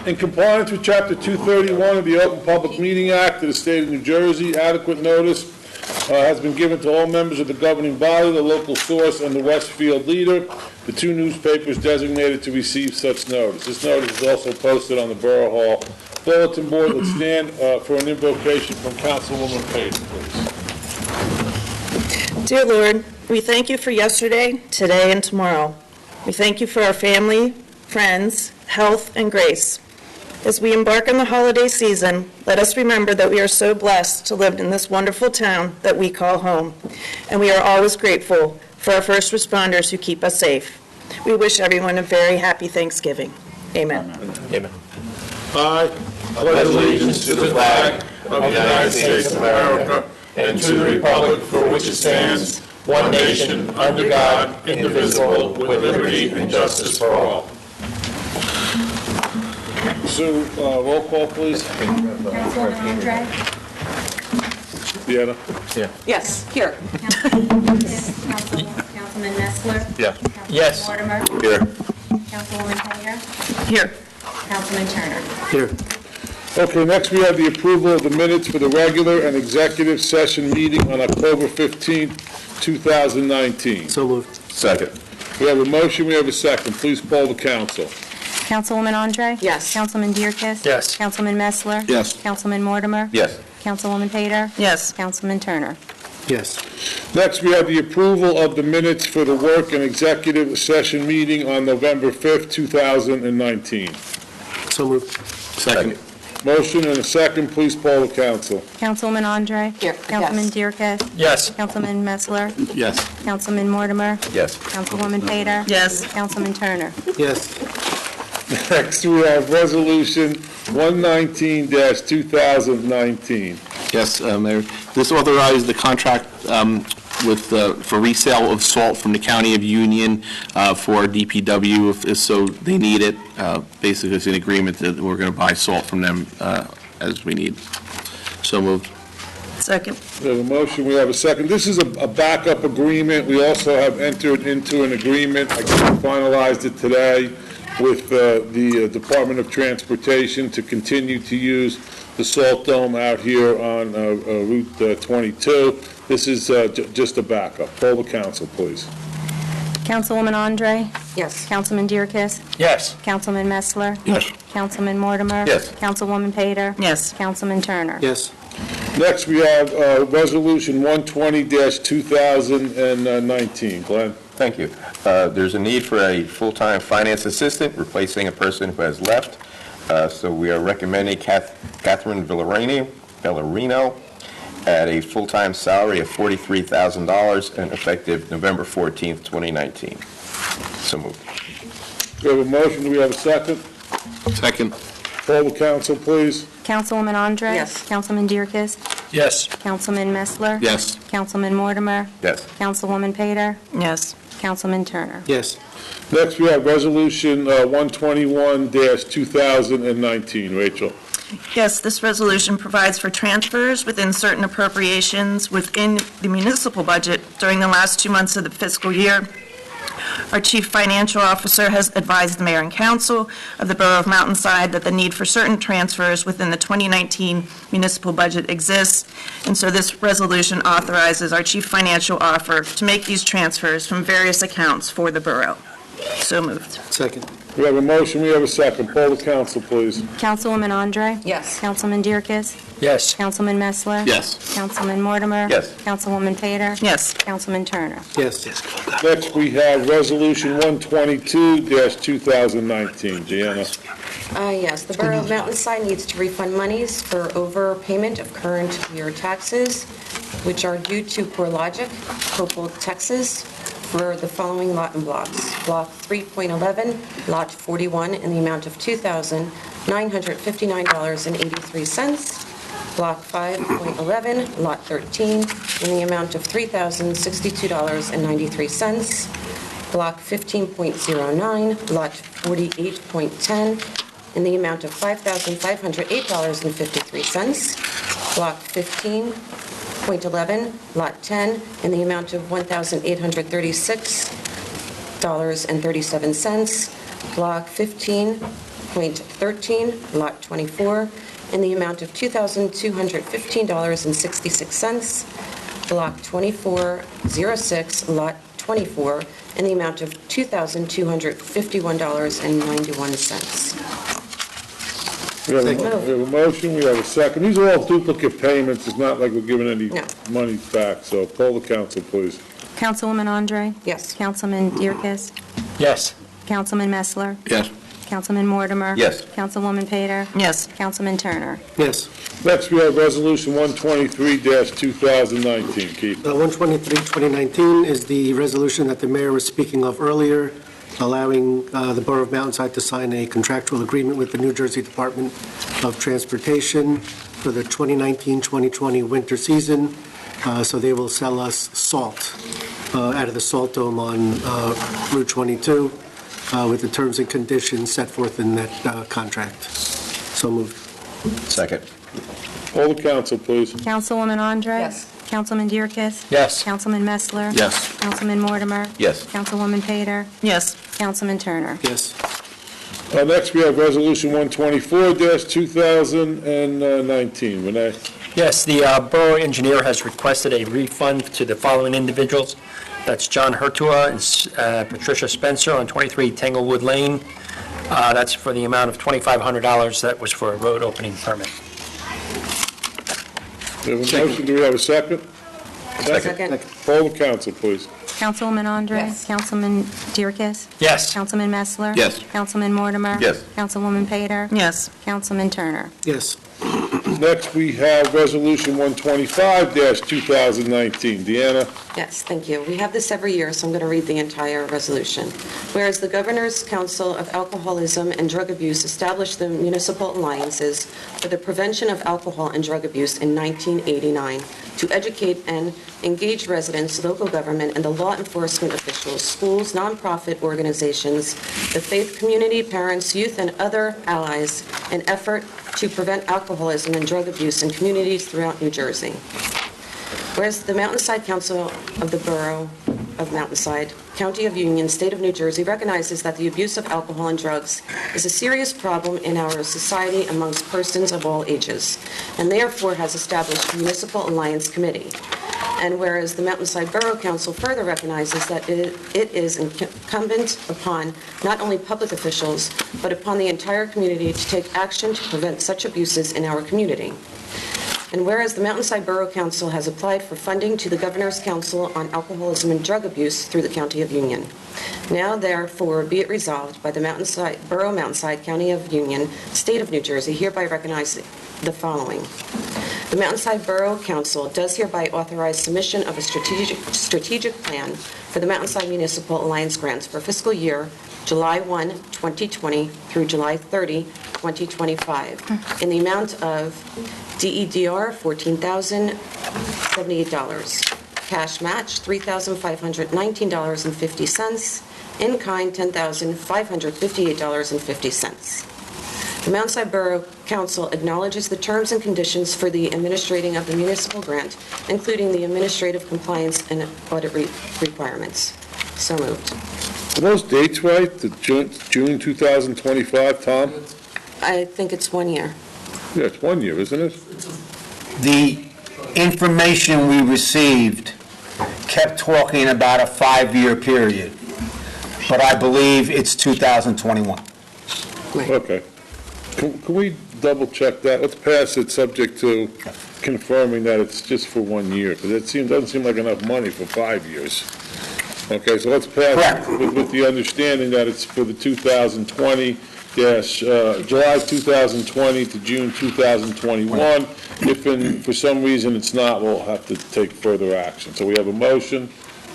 In compliance with Chapter 231 of the Open Public Meeting Act of the State of New Jersey, adequate notice has been given to all members of the governing body, the local source, and the Westfield Leader, the two newspapers designated to receive such notice. This notice is also posted on the Borough Hall bulletin board. Let's stand for an invocation from Councilwoman Page, please. Dear Lord, we thank you for yesterday, today, and tomorrow. We thank you for our family, friends, health, and grace. As we embark on the holiday season, let us remember that we are so blessed to live in this wonderful town that we call home, and we are always grateful for our first responders who keep us safe. We wish everyone a very happy Thanksgiving. Amen. Amen. I pledge allegiance to the flag of the United States of America and to the republic for which it stands, one nation, under God, indivisible, with liberty and justice for all. Sue, roll call, please. Councilwoman Andre? Deanna? Yeah. Yes, here. Councilman Messler? Yeah. Councilman Yes. Mortimer? Here. Councilwoman Payer? Here. Councilman Turner? Here. Okay, next we have the approval of the minutes for the regular and executive session meeting on October 15th, 2019. So moved. Second. We have a motion, we have a second. Please poll the council. Councilwoman Andre? Yes. Councilman Dierkes? Yes. Councilman Messler? Yes. Councilman Mortimer? Yes. Councilwoman Payer? Yes. Councilman Turner? Yes. Next, we have the approval of the minutes for the work and executive session meeting on November 5th, 2019. So moved. Second. Motion and a second. Please poll the council. Councilwoman Andre? Here, Councilman Dierkes? Yes. Councilman Messler? Yes. Councilman Mortimer? Yes. Councilwoman Payer? Yes. Councilman Turner? Yes. Next, we have Resolution 119-2019. Yes, Mayor. This authorized the contract for resale of salt from the County of Union for DPW, so they need it. Basically, it's an agreement that we're going to buy salt from them as we need. So moved. Second. We have a motion, we have a second. This is a backup agreement. We also have entered into an agreement, I finalized it today, with the Department of Transportation to continue to use the salt dome out here on Route 22. This is just a backup. Poll the council, please. Councilwoman Andre? Yes. Councilman Dierkes? Yes. Councilman Messler? Yes. Councilman Mortimer? Yes. Councilwoman Payer? Yes. Councilman Turner? Yes. Next, we have Resolution 120-2019. Glenn? Thank you. There's a need for a full-time finance assistant, replacing a person who has left. So we are recommending Catherine Villarino at a full-time salary of $43,000 and effective November 14th, 2019. So moved. We have a motion. Do we have a second? Second. Poll the council, please. Councilwoman Andre? Yes. Councilman Dierkes? Yes. Councilman Messler? Yes. Councilman Mortimer? Yes. Councilwoman Payer? Yes. Councilman Turner? Yes. Next, we have Resolution 121-2019. Rachel? Yes, this resolution provides for transfers within certain appropriations within the municipal budget during the last 2 months of the fiscal year. Our Chief Financial Officer has advised the Mayor and Council of the Borough of Mountainside that the need for certain transfers within the 2019 municipal budget exists, and so this resolution authorizes our Chief Financial Officer to make these transfers from various accounts for the borough. So moved. Second. We have a motion. We have a second. Poll the council, please. Councilwoman Andre? Yes. Councilman Dierkes? Yes. Councilman Messler? Yes. Councilman Mortimer? Yes. Councilwoman Payer? Yes. Councilman Turner? Yes. Next, we have Resolution 122-2019. Gianna? Yes, the Borough of Mountainside needs to refund monies for overpayment of current year taxes, which are due to CoreLogic, Copel, Texas, for the following lot and blocks. Block 3.11, Lot 41, in the amount of $2,959.83. Block 5.11, Lot 13, in the amount of $3,062.93. Block 15.09, Lot 48.10, in the amount of $5,508.53. Block 15.11, Lot 10, in the amount of $1,836.37. Block 15.11, .13, Lot 24, in the amount of $2,215.66. Block 2406, Lot 24, in the amount of $2,251.91. We have a motion, we have a second. These are all duplicate payments, it's not like we're giving any No. money back, so poll the council, please. Councilwoman Andre? Yes. Councilman Dierkes? Yes. Councilman Messler? Yes. Councilman Mortimer? Yes. Councilwoman Pater? Yes. Councilman Turner? Yes. Next, we have Resolution 123-2019. Keith. 123-2019 is the resolution that the mayor was speaking of earlier, allowing the Borough of Mountainside to sign a contractual agreement with the New Jersey Department of Transportation for the 2019-2020 winter season. So they will sell us salt out of the Salt Dome on Route 22 with the terms and conditions set forth in that contract. So moved. Second. Poll the council, please. Councilwoman Andre? Yes. Councilman Dierkes? Yes. Councilman Messler? Yes. Councilman Mortimer? Yes. Councilwoman Pater? Yes. Councilman Turner? Yes. Next, we have Resolution 124-2019. Renee? Yes, the borough engineer has requested a refund to the following individuals. That's John Hertua and Patricia Spencer on 23 Tanglewood Lane. That's for the amount of $2,500. That was for a road opening permit. We have a motion, do we have a second? Second. Poll the council, please. Councilwoman Andre? Yes. Councilman Dierkes? Yes. Councilman Messler? Yes. Councilman Mortimer? Yes. Councilwoman Pater? Yes. Councilman Turner? Yes. Next, we have Resolution 125-2019. Deanna? Yes, thank you. We have this every year, so I'm going to read the entire resolution. Whereas the Governor's Council of Alcoholism and Drug Abuse established the municipal alliances for the prevention of alcohol and drug abuse in 1989 to educate and engage residents, local government, and the law enforcement officials, schools, nonprofit organizations, the faith community, parents, youth, and other allies in effort to prevent alcoholism and drug abuse in communities throughout New Jersey. Whereas the Mountainside Council of the Borough of Mountainside, County of Union, State of New Jersey recognizes that the abuse of alcohol and drugs is a serious problem in our society amongst persons of all ages, and therefore has established a Municipal Alliance Committee. And whereas the Mountainside Borough Council further recognizes that it is incumbent upon not only public officials, but upon the entire community to take action to prevent such abuses in our community. And whereas the Mountainside Borough Council has applied for funding to the Governor's Council on Alcoholism and Drug Abuse through the County of Union. Now therefore be it resolved by the Borough of Mountainside, County of Union, State of New Jersey, hereby recognize the following. The Mountainside Borough Council does hereby authorize submission of a strategic plan for the Mountainside Municipal Alliance grants for fiscal year July 1, 2020 through July 30, 2025, in the amount of DEDR $14,078, cash match $3,519.50, in kind $10,558.50. The Mountainside Borough Council acknowledges the terms and conditions for the administrating of the municipal grant, including the administrative compliance and audit requirements. So moved. Are those dates right? The June 2025, Tom? I think it's 1 year. Yeah, it's 1 year, isn't it? The information we received kept talking about a 5-year period, but I believe it's 2021. Okay. Can we double check that? Let's pass it subject to confirming that it's just for 1 year, because it doesn't seem like enough money for 5 years. Okay, so let's pass Correct. with the understanding that it's for the 2020, July 2020 to June 2021. If for some reason it's not, we'll have to take further action. So we have a motion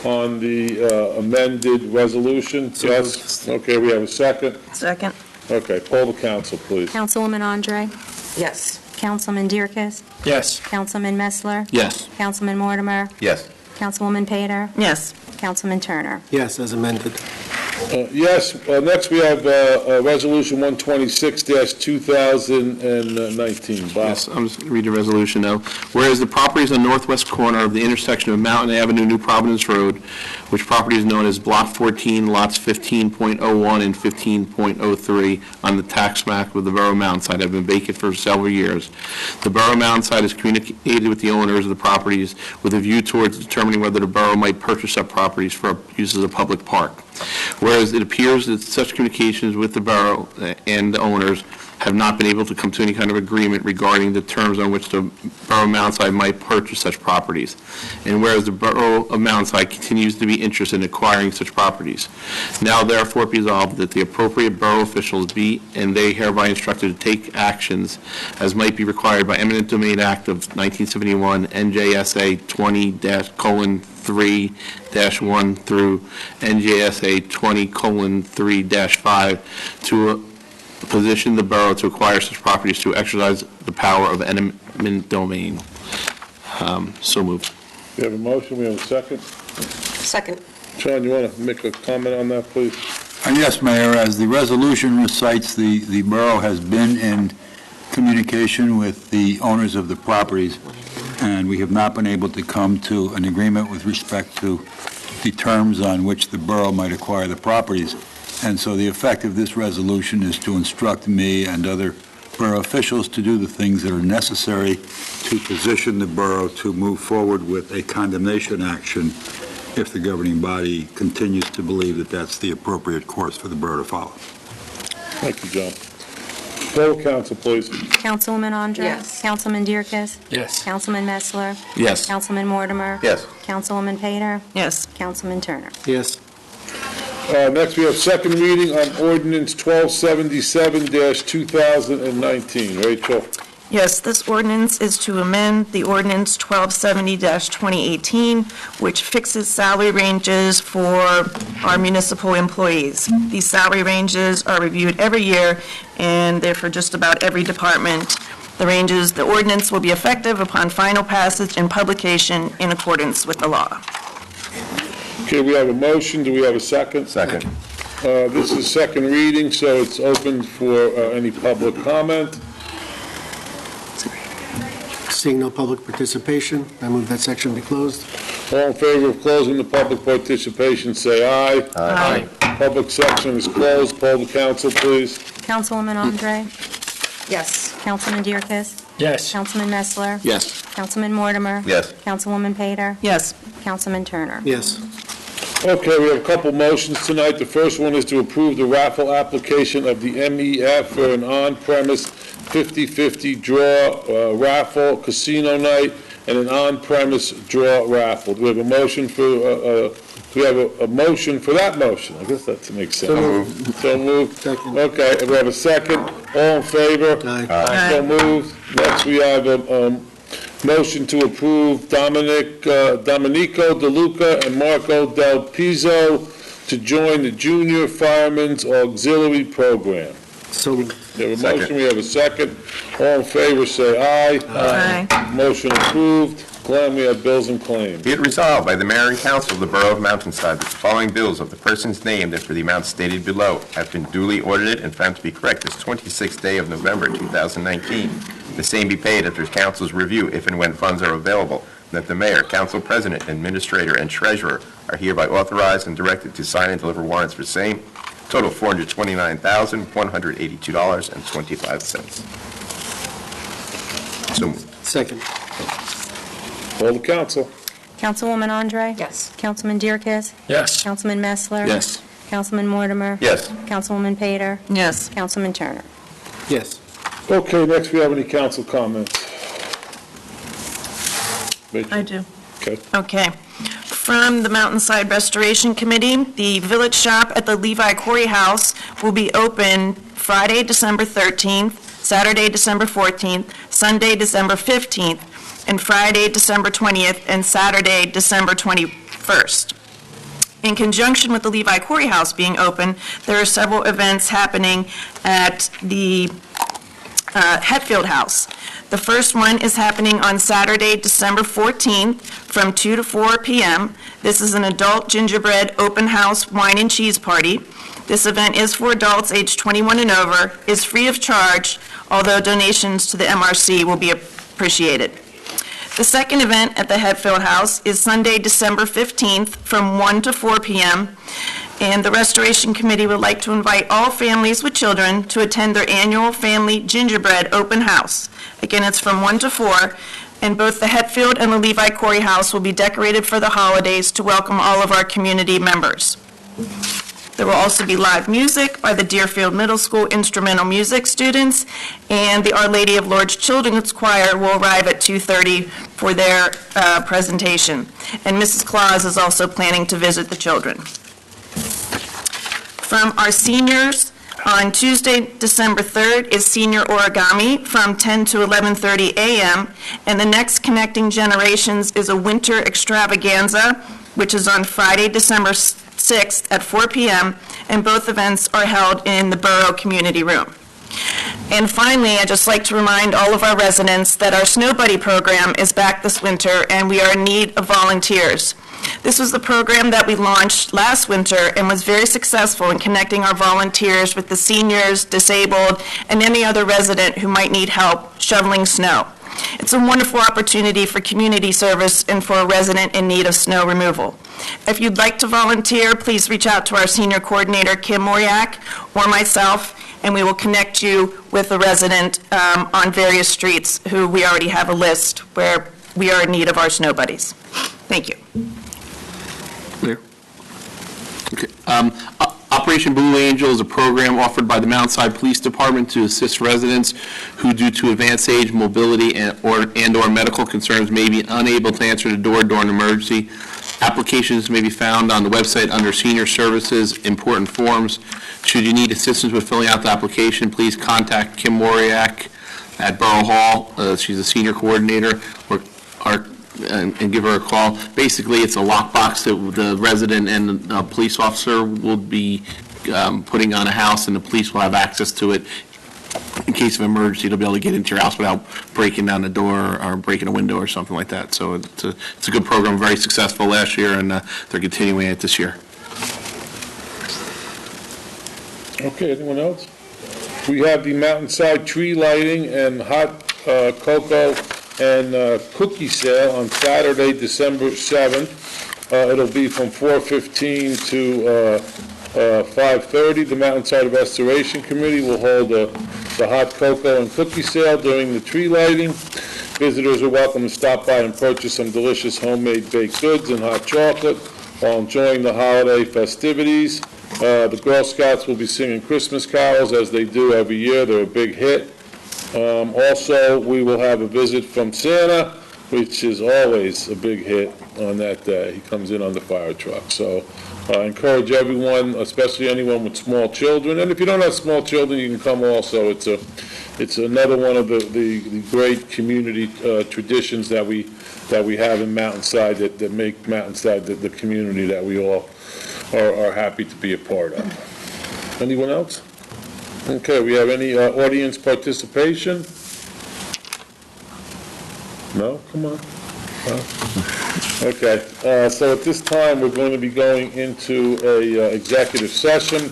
on the amended resolution. Yes? Okay, we have a second. Second. Okay, poll the council, please. Councilwoman Andre? Yes. Councilman Dierkes? Yes. Councilman Messler? Yes. Councilman Mortimer? Yes. Councilwoman Pater? Yes. Councilman Turner? Yes, as amended. Yes, next we have Resolution 126-2019. Bob? Yes, I'm just going to read the resolution now. Whereas the property is on the northwest corner of the intersection of Mountain Avenue, New Providence Road, which property is known as Block 14, lots 15.01 and 15.03 on the tax map of the Borough of Mountainside, have been vacant for several years. The Borough of Mountainside has communicated with the owners of the properties with a view towards determining whether the borough might purchase up properties for use as a public park. Whereas it appears that such communications with the borough and the owners have not been able to come to any kind of agreement regarding the terms on which the Borough of Mountainside might purchase such properties. And whereas the Borough of Mountainside continues to be interested in acquiring such properties. Now therefore be resolved that the appropriate borough officials be and they hereby instructed to take actions as might be required by eminent domain act of 1971, NJSA 20:3-1 through NJSA 20:3-5 to position the borough to acquire such properties to exercise the power of eminent domain. So moved. We have a motion, we have a second. Second. Sean, you want to make a comment on that, please? Yes, Mayor, as the resolution recites, the borough has been in communication with the owners of the properties, and we have not been able to come to an agreement with respect to the terms on which the borough might acquire the properties. And so the effect of this resolution is to instruct me and other borough officials to do the things that are necessary to position the borough to move forward with a condemnation action if the governing body continues to believe that that's the appropriate course for the borough to follow. Thank you, John. Poll council, please. Councilwoman Andre? Yes. Councilman Dierkes? Yes. Councilman Messler? Yes. Councilman Mortimer? Yes. Councilwoman Pater? Yes. Councilman Turner? Yes. Next, we have second reading on ordinance 1277-2019. Rachel? Yes, this ordinance is to amend the ordinance 1270-2018, which fixes salary ranges for our municipal employees. These salary ranges are reviewed every year, and they're for just about every department. The ordinance will be effective upon final passage and publication in accordance with the law. Okay, we have a motion. Do we have a second? Second. This is second reading, so it's open for any public comment. Seeing no public participation, I move that section be closed. All in favor of closing the public participation, say aye. Aye. Public section is closed. Poll the council, please. Councilwoman Andre? Yes. Councilman Dierkes? Yes. Councilman Messler? Yes. Councilman Mortimer? Yes. Councilwoman Pater? Yes. Councilman Turner? Yes. Okay, we have a couple motions tonight. The first one is to approve the raffle application of the MEF for an on-premise 50/50 draw raffle casino night and an on-premise draw raffle. Do we have a motion for, do we have a motion for that motion? I guess that makes sense. So moved. So moved. Second. Okay, we have a second. All in favor? Aye. So moved. Next, we have a motion to approve Domenico De Luca and Marco Del Pizzo to join the Junior Firemen's Auxiliary Program. So moved. We have a Second. motion, we have a second. All in favor, say aye. Aye. Motion approved. Glenn, we have bills and claims. Be it resolved by the Mayor and Council of the Borough of Mountainside that the following bills of the persons named and for the amounts stated below have been duly audited and found to be correct this 26th day of November 2019. The same be paid after council's review if and when funds are available, and that the mayor, council president, administrator, and treasurer are hereby authorized and directed to sign and deliver warrants for same, total $429,182.25. So moved. Second. Poll the council. Councilwoman Andre? Yes. Councilman Dierkes? Yes. Councilman Messler? Yes. Councilman Mortimer? Yes. Councilwoman Pater? Yes. Councilman Turner? Yes. Okay, next we have any council comments? Rachel? I do. Okay. Okay. From the Mountainside Restoration Committee, the village shop at the Levi Quarry House will be open Friday, December 13th, Saturday, December 14th, Sunday, December 15th, and Friday, December 20th, and Saturday, December 21st. In conjunction with the Levi Quarry House being open, there are several events happening at the Hetfield House. The first one is happening on Saturday, December 14th, from 2 to 4 p.m. This is an adult gingerbread open house wine and cheese party. This event is for adults aged 21 and over, is free of charge, although donations to the MRC will be appreciated. The second event at the Hetfield House is Sunday, December 15th, from 1 to 4 p.m., and the Restoration Committee would like to invite all families with children to attend their annual Family Gingerbread Open House. Again, it's from 1 to 4, and both the Hetfield and the Levi Corey House will be decorated for the holidays to welcome all of our community members. There will also be live music by the Deerfield Middle School instrumental music students, and the Our Lady of Lourdes Children's Choir will arrive at 2:30 for their presentation. And Mrs. Claus is also planning to visit the children. From our seniors, on Tuesday, December 3rd, is Senior Origami from 10 to 11:30 a.m., and the next Connecting Generations is a winter extravaganza, which is on Friday, December 6th at 4 p.m., and both events are held in the Borough Community Room. And finally, I'd just like to remind all of our residents that our Snow Buddy program is back this winter, and we are in need of volunteers. This was the program that we launched last winter and was very successful in connecting our volunteers with the seniors, disabled, and any other resident who might need help shoveling snow. It's a wonderful opportunity for community service and for a resident in need of snow removal. If you'd like to volunteer, please reach out to our senior coordinator, Kim Moriak, or myself, and we will connect you with a resident on various streets who we already have a list where we are in need of our snow buddies. Thank you. Clear? Okay. Operation Blue Angel is a program offered by the Mountainside Police Department to assist residents who, due to advanced age, mobility, and/or medical concerns, may be unable to answer the door during an emergency. Applications may be found on the website under Senior Services, Important Forms. Should you need assistance with filling out the application, please contact Kim Moriak at Borough Hall. She's a senior coordinator, and give her a call. Basically, it's a lockbox that the resident and a police officer will be putting on a house, and the police will have access to it. In case of emergency, they'll be able to get into your house without breaking down the door or breaking a window or something like that. So it's a good program, very successful last year, and they're continuing it this year. Okay, anyone else? We have the Mountainside tree lighting and hot cocoa and cookie sale on Saturday, December 7th. It'll be from 4:15 to 5:30. The Mountainside Restoration Committee will hold the hot cocoa and cookie sale during the tree lighting. Visitors are welcome to stop by and purchase some delicious homemade baked goods and hot chocolate while enjoying the holiday festivities. The Girl Scouts will be singing Christmas carols as they do every year. They're a big hit. Also, we will have a visit from Santa, which is always a big hit on that day. He comes in on the fire truck. So I encourage everyone, especially anyone with small children, and if you don't have small children, you can come also. It's another one of the great community traditions that we have in Mountainside that make Mountainside the community that we all are happy to be a part of. Anyone else? Okay, we have any audience participation? No? Come on. No? Okay, so at this time, we're going to be going into a executive session.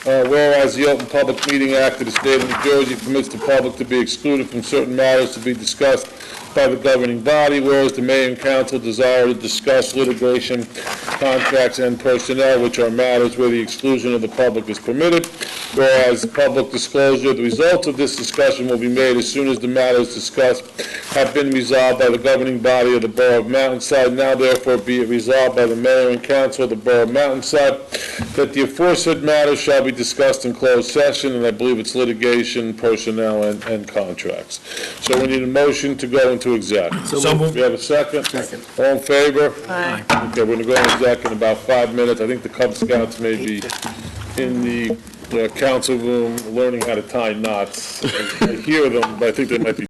Whereas the Open Public Meeting Act of the State of New Jersey permits the public to be excluded from certain matters to be discussed by the governing body, whereas the mayor and council desire to discuss litigation, contracts, and personnel, which are matters where the exclusion of the public is permitted, whereas public disclosure of the results of this discussion will be made as soon as the matters discussed have been resolved by the governing body of the Borough of Mountainside. Now therefore be it resolved by the mayor and council of the Borough of Mountainside that the aforesaid matters shall be discussed in closed session, and I believe it's litigation, personnel, and contracts. So we need a motion to go into exec. So moved. We have a second? Second. All in favor? Aye. Okay, we're going to go into exec in about 5 minutes. I think the Cub Scouts may be in the council room learning how to tie knots. I hear them, but I think they might be